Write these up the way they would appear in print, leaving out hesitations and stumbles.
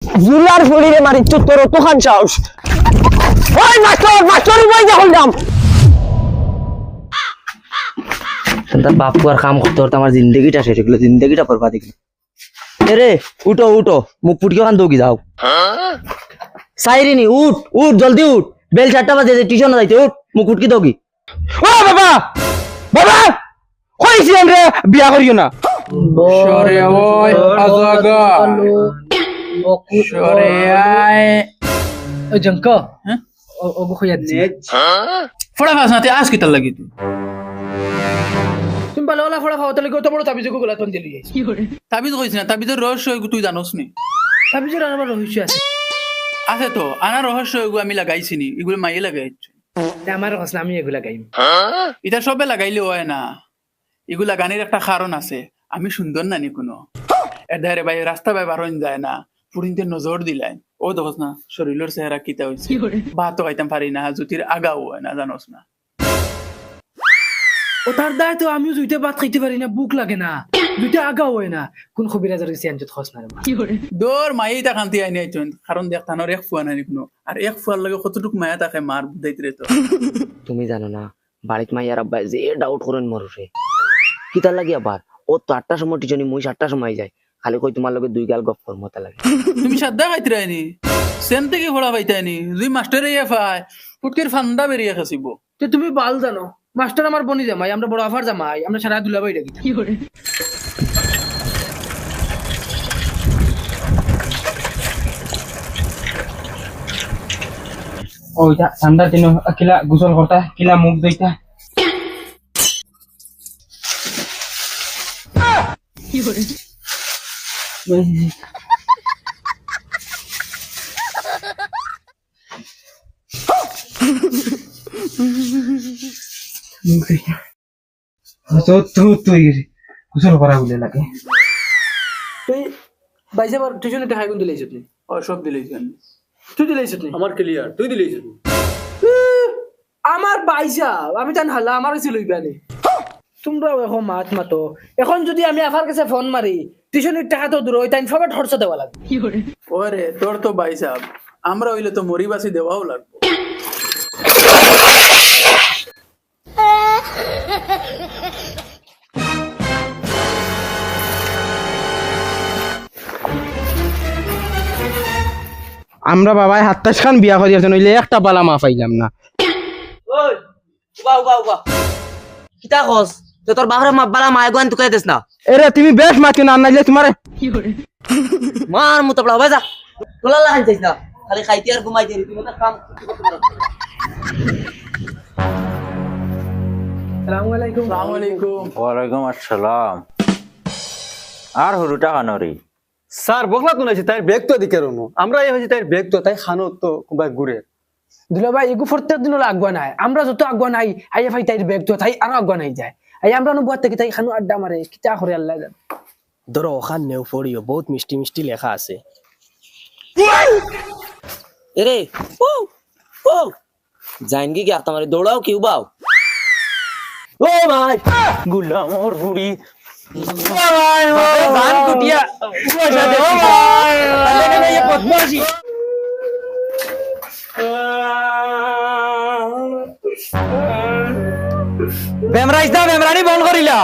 জুলার ফুলিরে মারি তোর তো খান সাহস ওই মাস্টার বই যা হলাম তার বাপু আর কাম করতে করতে আমার জিন্দগিটা শেষ হয়ে জিন্দগিটা বরবাদ হয়ে গেল। এরে উঠো উঠো মুখ ফুটকে ওখান দৌড়ি যাও সাইরিনি উঠ উঠ জলদি উঠ বেল 4টা বাজে টিউশন যাইতে উঠ মুখ ফুটকি দৌড়ি। ও বাবা বাবা কইছি রে বিয়া করিও না সরে ওই আজাগা সরে আয় ওই জঙ্ক হ্যাঁ ও খুঁজে দিছি ফড়া ফাস না তে আজ কিতাল লাগি তুই তুমি ভালো ফড়া খাওয়া তাহলে কত বড় তাবিজ গুলা তোন দিলি তাবিজ কইছ না তাবিজের রহস্য তুই জানোস নি তাবিজের আমার রহস্য আছে আছে তো আনা রহস্য এগুলো আমি লাগাইছি নি এগুলো মাইয়ে লাগাইছে আমার কাছে আমি এগুলা গাইম এটা সবে লাগাইলে হয় না এগুলা গানের একটা কারণ আছে আমি সুন্দর না নি কোনো এধারে ভাই রাস্তা ভাই বারণ যায় না পুরিনতে নজর দিলেন ও দেখোস না শরীরের চেহারা কিতা হয়েছে ভাতও খাইতাম পারি না জুতির আগাও হয় না জানোস না ও তার দায় তো আমিও দুইটা ভাত খাইতে পারি না বুক লাগে না দুইটা আগাও হয় না কোন খবিরাজার কাছে আনজত খস না দৌড় মাইয়ে তা কান্তি আইনি আইছেন কারণ দেখ তানোর এক ফুয়া নানি কোনো আর এক ফুয়ার লাগে কতটুক মায়া তাকে মার বুঝাইতে রে তো তুমি জানো না বাড়িতে মাইয়ার আব্বা যে ডাউট করেন মরুষে কিতার লাগি আবার ও তো 8টার সময় টিউশনি মুই 7টার সময় যাই খালি কই তোমার লগে দুই গাল গপ মতা লাগে তুমি সাদ্দা খাইতে রাইনি সেন থেকে ঘোড়া পাইতাইনি যদি মাস্টারে ইয়ে পায় ফুটকির ফান্দা বেরিয়ে খাসিব তো তুমি বাল জানো মাস্টার আমার বনি জামাই আমরা বড় আফার জামাই আমরা সারা দুলাবাই ডাকি কি করে ওইটা ঠান্ডার দিন কিলা গোসল করতা কিলা মুখ দইতা কি করে তুই গোসল করা বলে লাগে তুই বাইসে বার টিউশনে টাকা কোন দিলাইছ তুই ও সব দিলেছেন তুই দিলাইছ তুই আমার ক্লিয়ার তুই দিলিস আমার বাইসা আমি জান হালা আমার কাছে লইবা নে তোমরা এখন মাত মাতো এখন যদি আমি আফার কাছে ফোন মারি টিউশনের টাকা তো দূর হই তাই সবার খরচা দেওয়া লাগবে কি করে ওরে তোর তো ভাই সাহেব আমরা হইলে তো মরিবাসী দেওয়াও লাগবে আমরা বাবাই 27 খান বিয়া করিয়াছে নইলে একটা বালা মা পাইলাম না ওই উবা উবা উবা কিতা কস তো তোর বাপরে বালা মায় গোয়ান তুকাই দেস না এরে তুমি বেশ মাতি না নাইলে তোমার মার মতো পড়া ভাই যা তোলা লাগাই যাইস না খালি খাইতে আর ঘুমাইতে তুমি তো কাম আসসালামু আলাইকুম আসসালামু আলাইকুম ওয়ালাইকুম আসসালাম আর হুরুটা কানরি স্যার বকলা তো নাইছে তাই ব্যাগ তো দিকে রনো আমরা এই হইছে তাই ব্যাগ তো তাই খানো তো কুবা ঘুরে দুলা ভাই এগু প্রত্যেক দিন আগুয়া নাই আমরা যত আগুয়া নাই আইয়া ভাই তাই ব্যাগ তো তাই আরো আগুয়া নাই যায় আই আমরা নু বুয়াতে কি তাই খানু আড্ডা মারে কিতা করে আল্লাহ জানে ধরো ওখান নেও পড়িও বহুত মিষ্টি মিষ্টি লেখা আছে এরে ও ও জাইনগি কি তোমারে দৌড়াও কি উবাও ও ভাই গুলাম ওর বুড়ি গান কুটিয়া পয়সা দে ও ভাই আলে না ये বদমাশি বেমরাইছ না বেমরানি বন্ধ করিলা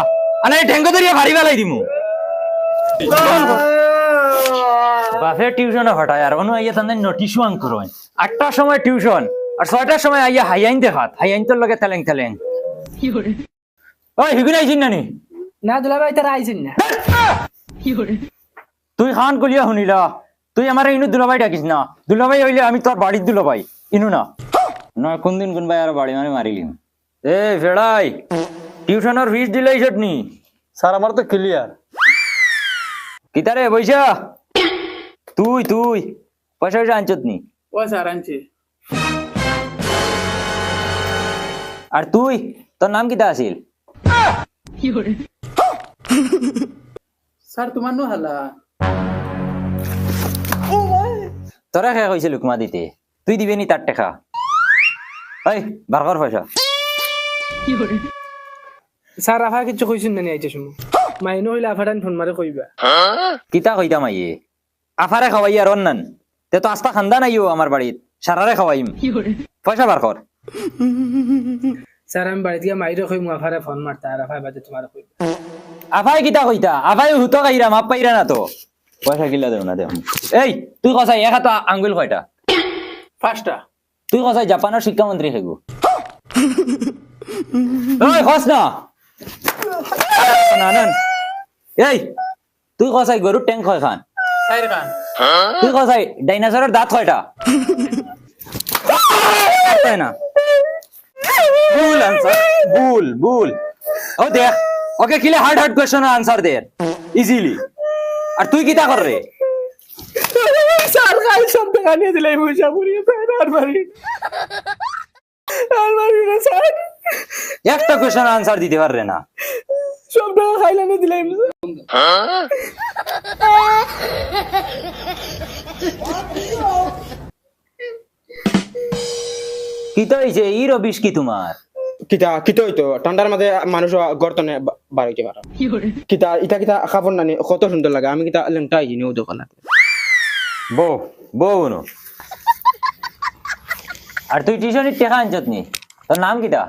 আনে ঠেঙ্গ ধরিয়া ভারি বেলাই দিমু বাফে টিউশনে হটায় আর অনু আইয়া তান্দের নোটিশও আং করোয় 8টার সময় টিউশন আর 6টার সময় আইয়া হাইয়াইন দেখাত হাইয়াইন তোর লগে তেলেং তেলেং কি করে ওই হিগুন আইছিন নানি না দুলা ভাই তারা আইছেন না কি করে তুই খান কলিয়া শুনিলা তুই আমার ইনু দুলাভাই ডাকিস না দুলাভাই হইলে আমি তোর বাড়ির দুলাভাই ইনু না নয় কোনদিন কোন ভাই আর বাড়ি মানে মারিলিম এ ফেড়াই টিউশনের ফিস দিলেই নি স্যার আমার তো ক্লিয়ার কিতারে বইসা তুই তুই পয়সা পয়সা আনছত নি ও স্যার আনছি আর তুই তোর নাম কিতা আছিল কি করে স্যার তোমার নো হালা তোরা খেয়ে কইছে লুকমা দিতে তুই দিবি নি তার টাকা এই বারবার পয়সা কি করে স্যার আফা কিছু কইছেন না নি আইতে সময় মাইনো হইলে আফাটান ফোন মারে কইবা কিতা কইতাম আইয়ে আফারে খাওয়াই আর অন্যান তে তো আস্তা খান্দা নাইও আমার বাড়িত সারারে খাওয়াইম পয়সা বার কর স্যার আমি বাড়িতে গিয়ে মাইরে কই আফারে ফোন মারতা আর আফাই বাদে তোমার কই আফাই কিতা কইতা আফাই হুতো খাইরা মাপ পাইরা না তো পয়সা কিলা দেও না দেও এই তুই কসাই এক হাত আঙ্গুল কয়টা 5টা তুই কসাই জাপানের শিক্ষামন্ত্রী হেগু ওই হস না না না এই তুই কসাই গরুর ট্যাঙ্ক হয় খান 4 খান তুই কসাই ডাইনোসরের দাঁত কয়টা তাই না ভুল আনসার ভুল ভুল ও দেখ ওকে কিলে হার্ড হার্ড কোশ্চেন আনসার দে ইজিলি আর তুই কিতা কর রে স্যার কাল সব টাকা নিয়ে দিলাই পয়সা পুরিয়ে স্যার আর মারি না স্যার একটা কোশ্চেন আনসার দিতে পাররে না সব টাকা খাইলানে দিলাই কিতা হইছে ই রবিশ কি তোমার কিতা কিতা হইতো ঠান্ডার মাঝে মানুষ গর্তনে বার হইতে পারে কিতা ইটা কিতা খাবার নানি কত সুন্দর লাগে আমি কিতা লেংটা আইনি ও দোকানে বো বো নো আর তুই টিউশনের টাকা আনছত নি তোর নাম কিতা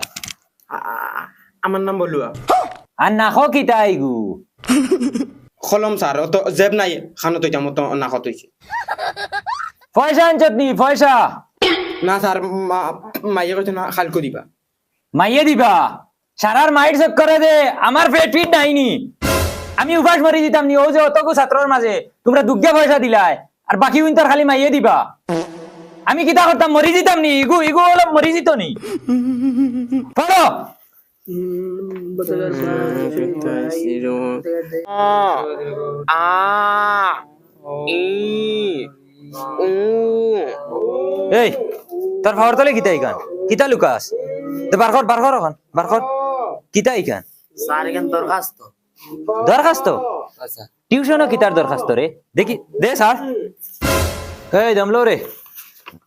আমার নাম বলুয়া আর নাখো কিতা আইগু খলম স্যার অত জেব নাই খানো তৈতাম মতো না কত হইছে পয়সা আনছত নি পয়সা না স্যার মাইয়ে কইতো না খালকো দিবা মাইয়ে দিবা সারার মাইট চেক করে দে আমার পেট ফিট নাইনি আমি উপাস মারি দিতাম নি ও যে অতকু ছাত্রর মাঝে তোমরা দুগ্গা পয়সা দিলাই আর বাকি উইন্টার খালি মাইয়ে দিবা আমি কিতা করতাম মরি দিতাম নি ইগু ইগু হলো মরি দিত নি পড়ো এই তোর ভাবর তলে কিতা ইকান কিতা লুকাস তো বার কর এখন বার কর কিতা ইকান স্যার এখান দরখাস্ত দরখাস্ত টিউশনও কিতার দরখাস্ত রে দেখি দে স্যার এই দমলো রে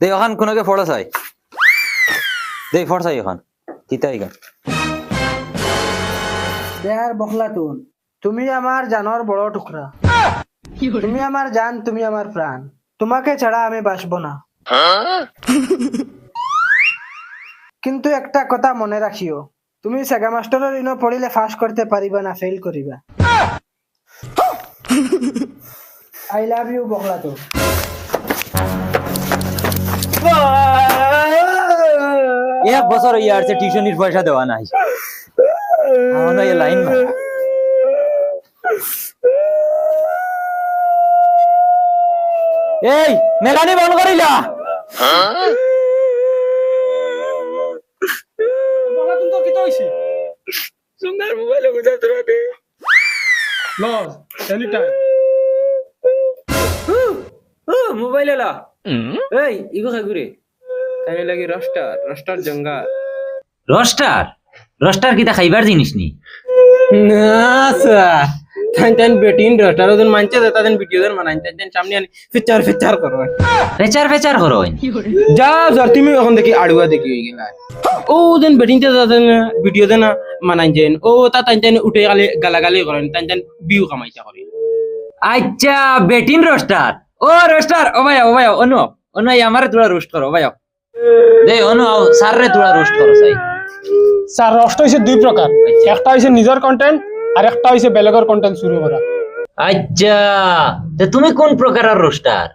দে ওখান কোনকে ফড়ো চাই দে ফড় চাই ওখান কিতা ইকান দেয়ার বখলা তুমি আমার জানোর বড় টুকরা তুমি আমার জান তুমি আমার প্রাণ তোমাকে ছাড়া আমি বাঁচব না কিন্তু একটা কথা মনে রাখিও তুমি সেগা মাস্টারের ইনো পড়িলে ফাঁস করতে পারিবা না ফেল করিবা আই লাভ ইউ বখলা এক বছর ইয়ার সে টিউশনির পয়সা দেওয়া নাই আমরা এই লাইন না এই মেলানি বন্ধ করিলা সুন্দর মোবাইল গুজা তোরা দে লস এনি টাইম মোবাইল এলা এই ইগো খাগুরে তাই লাগি রস্টার জঙ্গা রস্টার রস্টার কিতা খাইবার জিনিস নি না স্যার তাই বেটিন রস্টার ওদের মানছে তাদের ভিডিও দের মানাই তাই সামনে আনি ফিচার করো ফেচার করো যা স্যার তুমি এখন দেখি আড়ুয়া দেখি হয়ে গেলা ও দেন বেটিন তাদের ভিডিও দেন মানাই যেন ও তা তাই উঠে গালে গালাগালি করেন তাই বিউ কামাইছা করে আচ্ছা বেটিন রস্টার ও রস্টার ও ভাই অনু আমারে তোরা রোস্ট করো ভাই দে অনু স্যার রে তোরা রোস্ট করো চাই স্যার রস্ট হইছে দুই প্রকার একটা হইছে নিজের কন্টেন্ট আর একটা হইছে বেলেগর কন্টেন্ট শুরু করা আচ্ছা তে তুমি কোন প্রকারের রোস্টার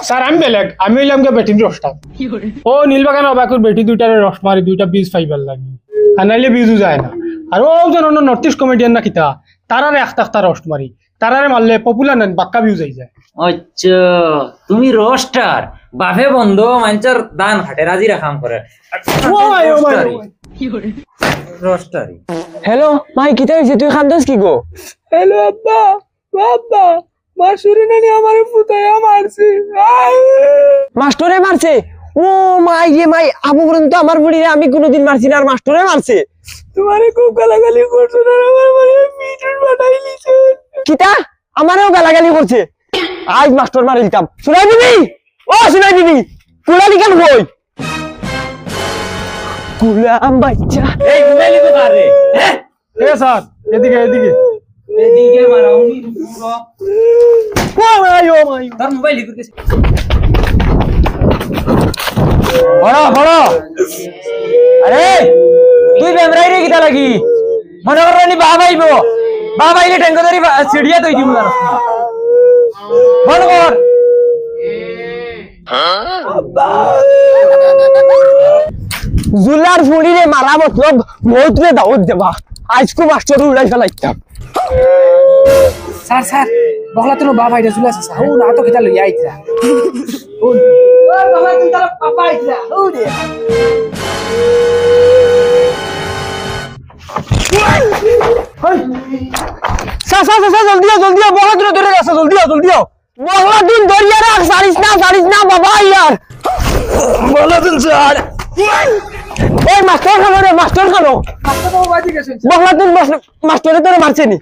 স্যার আমি বেলেগ আমি হইলাম গে বেটিন রস্টার ও নীলবাগান অবাকুর বেটি দুইটারে রস্ট মারি দুইটা বীজ ফাইবার লাগে আর নাইলে বীজও যায় না আর ও যেন নর্থ ইস্ট কমেডিয়ান না কিতা তারারে একটা রস্ট মারি তারারে মারলে পপুলার নেন বাক্কা ভিউজ আই যায় আচ্ছা তুমি রোস্টার বাফে বন্ধ মাঞ্চার দান হাটে রাজিরা কাম করে রোস্টারি হ্যালো মাই কিতা হইছে তুই খান্দস কি গো হ্যালো আব্বা বাবা মাসুরি নানি আমারে ফুটাইয়া মারছে মাস্টরে মারছে ও মাই রে মাই আবু পর্যন্ত আমার বুড়িরে আমি কোনোদিন মারছি না আর মাস্টরে মারছে তোমারে খুব গালাগালি করছো না আমার মানে ভিডিও বানাই লিছে কিতা আমারও গালাগালি করছে আজ মাস্টার মারি দিতাম শুনাই দিবি ও শুনাই দিবি কুলালি কেন কই কুলাম বাচ্চা এই মোবাইল তো কারে এ স্যার এদিকে এদিকে মারাউনি তোর মোবাইল লিখে গেছে বড় বড় আরে তুই বেমরাই রে কিতা লাগি মনে করনি বাবা আইবো বাবা আইলে ট্যাঙ্ক ধরি সিডিয়া তুই দিমু না বল কর জুলার ফুড়িরে মারা মতলব বহুত রে দাওয়াত দেবা আজকু মাস্টার উড়াই ফেলাইতাম স্যার স্যার বগলা তোর বাবা আইরা চলে আসে স্যার ও না তো কিতা লই আইতরা ও বাবা তুই তার পাপা আইতরা ও রে জলদি আও বগলা দিন ধরে গেছে জলদি আও বগলা দিন ধরিয়া রাখ সারিস না বাবা ইয়ার বগলা দিন স্যার এই মাস্টার খানো মাস্টার তো বাজি গেছে বগলা দিন মাস্টারে তোরে মারছে নি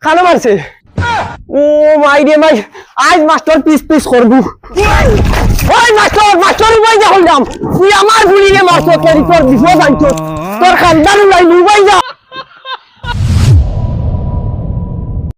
খানো মারছে ও মাই রে মাই আজ মাস্টার পিস করবো ওই মাস্টার উবাই যা হলাম তুই আমার ভুলিয়ে মাস্টার তোর বিপদ আনছো তোর খানদার উলাই লুবাই যা